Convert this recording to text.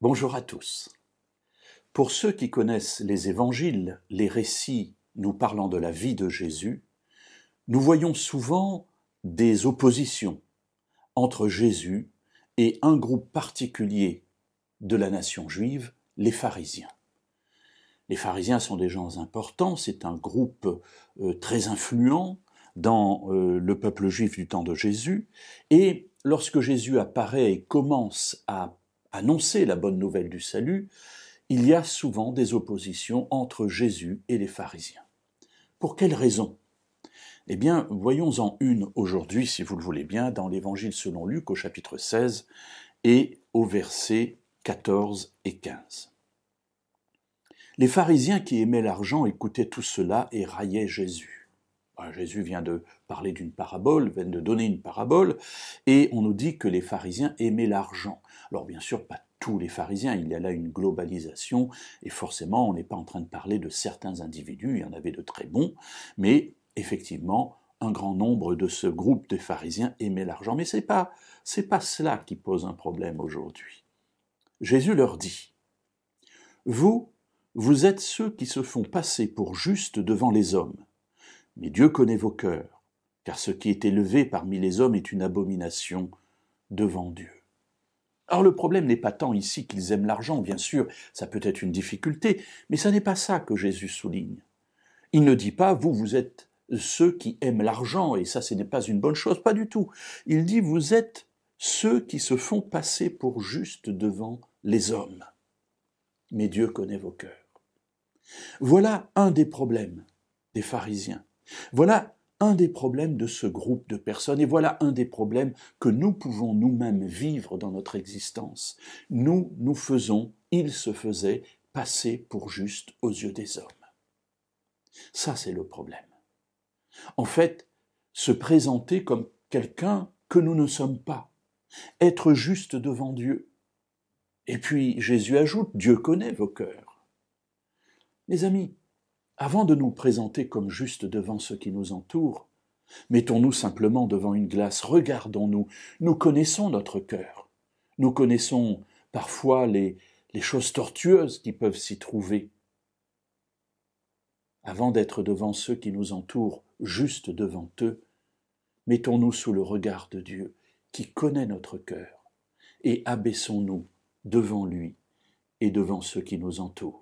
Bonjour à tous. Pour ceux qui connaissent les évangiles, les récits nous parlant de la vie de Jésus, nous voyons souvent des oppositions entre Jésus et un groupe particulier de la nation juive, les pharisiens. Les pharisiens sont des gens importants, c'est un groupe très influent dans le peuple juif du temps de Jésus, et lorsque Jésus apparaît et commence à annoncer la bonne nouvelle du salut, il y a souvent des oppositions entre Jésus et les pharisiens. Pour quelles raisons ? Eh bien, voyons-en une aujourd'hui, si vous le voulez bien, dans l'Évangile selon Luc au chapitre 16 et au verset 14 et 15. Les pharisiens qui aimaient l'argent écoutaient tout cela et raillaient Jésus. Jésus vient de parler d'une parabole, vient de donner une parabole, et on nous dit que les pharisiens aimaient l'argent. Alors bien sûr, pas tous les pharisiens, il y a là une globalisation, et forcément, on n'est pas en train de parler de certains individus, il y en avait de très bons, mais effectivement, un grand nombre de ce groupe de pharisiens aimaient l'argent. Mais c'est pas cela qui pose un problème aujourd'hui. Jésus leur dit, « Vous êtes ceux qui se font passer pour justes devant les hommes. Mais Dieu connaît vos cœurs, car ce qui est élevé parmi les hommes est une abomination devant Dieu. » Alors le problème n'est pas tant ici qu'ils aiment l'argent, bien sûr, ça peut être une difficulté, mais ça n'est pas ça que Jésus souligne. Il ne dit pas « vous êtes ceux qui aiment l'argent, et ça, ce n'est pas une bonne chose », pas du tout. Il dit « vous êtes ceux qui se font passer pour justes devant les hommes. Mais Dieu connaît vos cœurs. » Voilà un des problèmes des pharisiens. Voilà un des problèmes de ce groupe de personnes, et voilà un des problèmes que nous pouvons nous-mêmes vivre dans notre existence. Nous faisons, ils se faisaient passer pour justes aux yeux des hommes. Ça, c'est le problème. En fait, se présenter comme quelqu'un que nous ne sommes pas, être juste devant Dieu. Et puis Jésus ajoute, Dieu connaît vos cœurs. Mes amis, avant de nous présenter comme justes devant ceux qui nous entourent, mettons-nous simplement devant une glace, regardons-nous, nous connaissons notre cœur, nous connaissons parfois les choses tortueuses qui peuvent s'y trouver. Avant d'être devant ceux qui nous entourent, justes devant eux, mettons-nous sous le regard de Dieu qui connaît notre cœur et abaissons-nous devant lui et devant ceux qui nous entourent.